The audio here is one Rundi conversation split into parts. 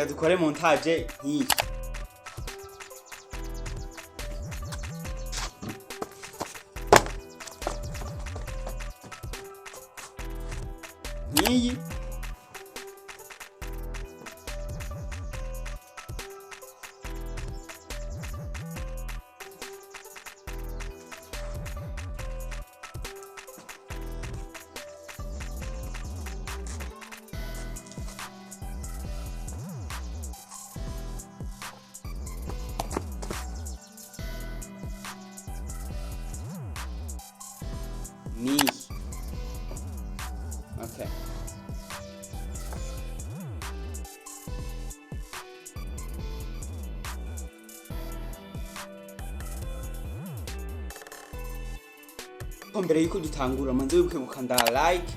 dukore montage nk'iyi. Nk'iyi okay. Mbere yuko dutangura manze wibuke gukanda like,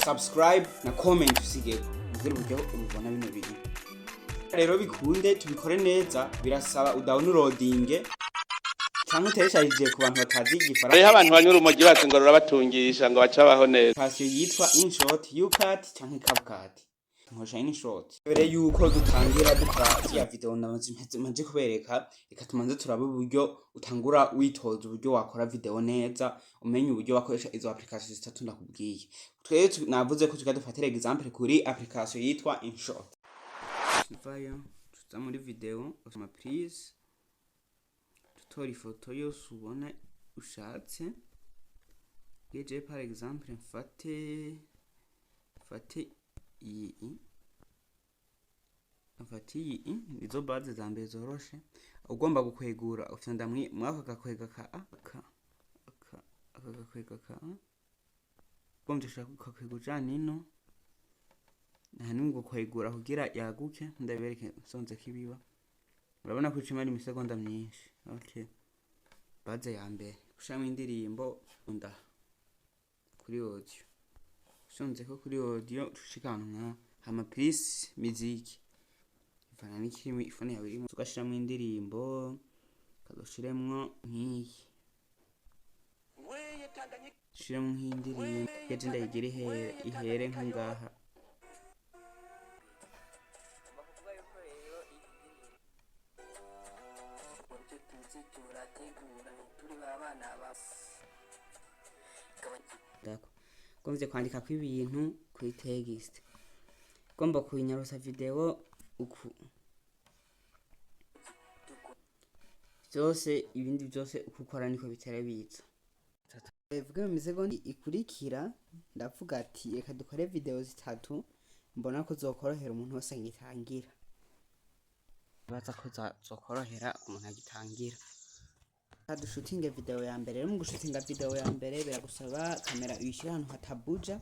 subscribe na comment usigeko kugira uburyo ubona bino bintu. Rero bikunde tubikore neza birasaba udownloadinge cyangwa utesharije ku bantu batazi igifaransa. Hariho abantu banyura umugi bazi ngo rurabatungisha ngo bacabaho neza. Application yitwa InShot, Ucut cyangwa Capcut. Nkosha InShot. Mbere yuko dutangira dukora ya video maze kubereka, reka tumanze turabe uburyo utangura witoza uburyo wakora video neza, umenye uburyo wakoresha izo application zitatu ndakubwiye. Twese navuze ko tukadufatira example kuri application yitwa InShot. Tuvayo tuza muri video, usoma please. Tutora ifoto yose ubona ushatse. Geje par exemple mfate iyi izo base za mbere zoroshe. Ugomba gukwegura ufyanda mwaka gakwega ka gomje shaka kwegura nino nani gukwegura kugira yaguke ndabereke sonze kibiba. Urabona ko cimari imisegonda myinshi. Okay, base ya mbere gushamo indirimbo unda kuri audio. Sonze ko kuri audio tushikana hama please music. Ivana n'ikirimo ifone yawe irimo tugashiramo indirimbo kadoshiremwo nk'iyi. Shiramo nk'indirimbo yaje ndayigire ihere nkangaha. Gomvye kwandika ko ibintu kuri text. Gomba kuinyarusa video uku. Byose ibindi byose ukukora niko bitera biza. Vuga mu misegondi ikurikira ndavuga ati reka dukore video zitatu mbona ko zokorohera umuntu wese ngitangira. Baza ko zokorohera umuntu agitangira. Dushutinge video ya mbere. Rero mu gushutinga video ya mbere biragusaba kamera uyishira ahantu hatabuja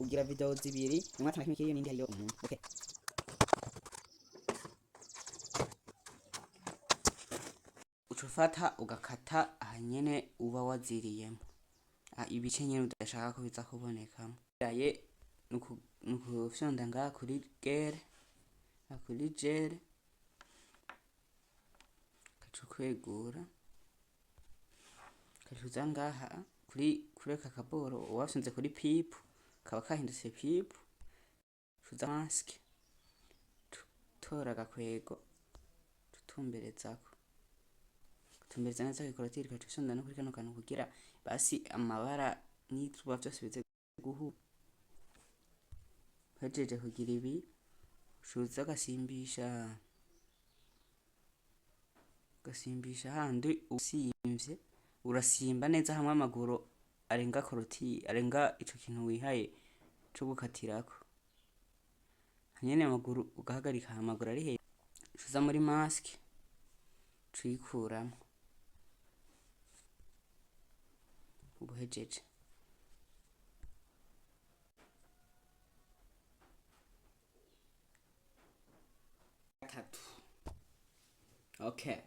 ugira video zibiri mwatana kimwe kiyo n'indi yo umuntu. Okay, ucufata ugakata ahanyene uba waziriyemo ibice nyene udashaka ko biza kuboneka. Yaye nuko fyonda nga kuri gel kacukwegura kacuza ngaha kuri kureka kaboro wafyonze kuri pipe kaba kahindutse pipe. Cuza mask tora gakwego tutumberezako tumbereza neza ikorotiri kacushonda no kuri kano kantu kugira basi amabara n'ituba byose bize guhu. Hejeje kugira ibi cuza gasimbisha handi usimvye urasimba neza hamwe amaguru arenga koroti arenga ico kintu wihaye cyo gukatirako. Hanyene amaguru ugahagarika amaguru ari he. Cuza muri mask cuyikuramo ubuhejeje. Okay.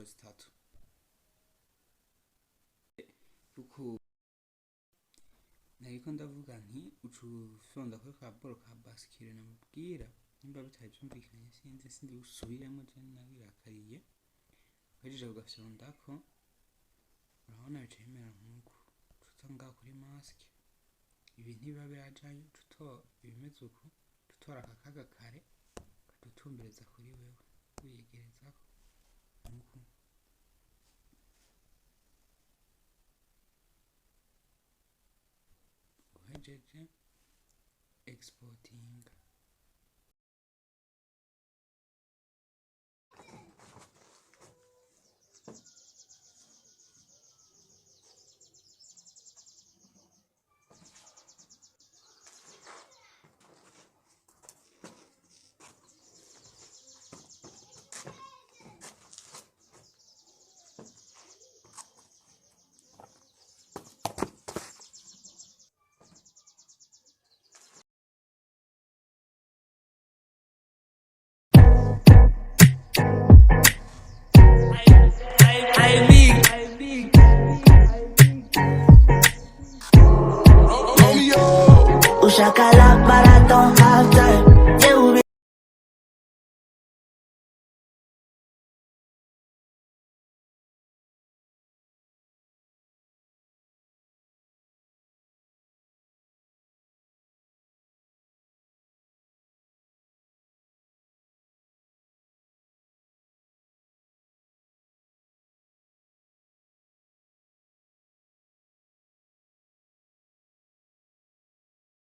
inshuro 3 kuko nariko ndavuga nti ucufyonda kuri ka boro ka basikire namubwira nimba bitari byumvikanye sindi gusubiramo je nabirakariye uhejeje kugafyondako urabona bicaye bimera nk'uko tuza ngaho kuri masike ibi ntibiba birajayo ibimeze uko tutora akakaga kare kadutumbereza kuri wewe wiyegerezako nk'uko uhejeje exporting. Ushakala baraton,